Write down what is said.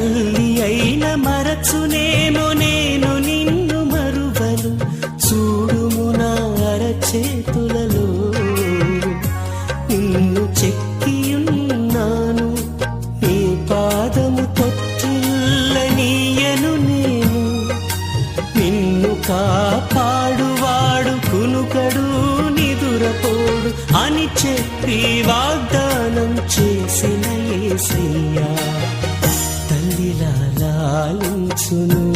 తల్లి అయిన మరచునేమో నేను నిన్ను మరువను. చూడుము నా అరచేతులలో నిన్ను చెక్కియున్నాను. నీ పాదము తొట్టిల్లనీయను నేను. నిన్ను కాపాడువాడు కునుకడు నిదురపోడు అని చెప్పి వాగ్దానం చేసిన యేసయ్యా తల్లిలా లాలించును.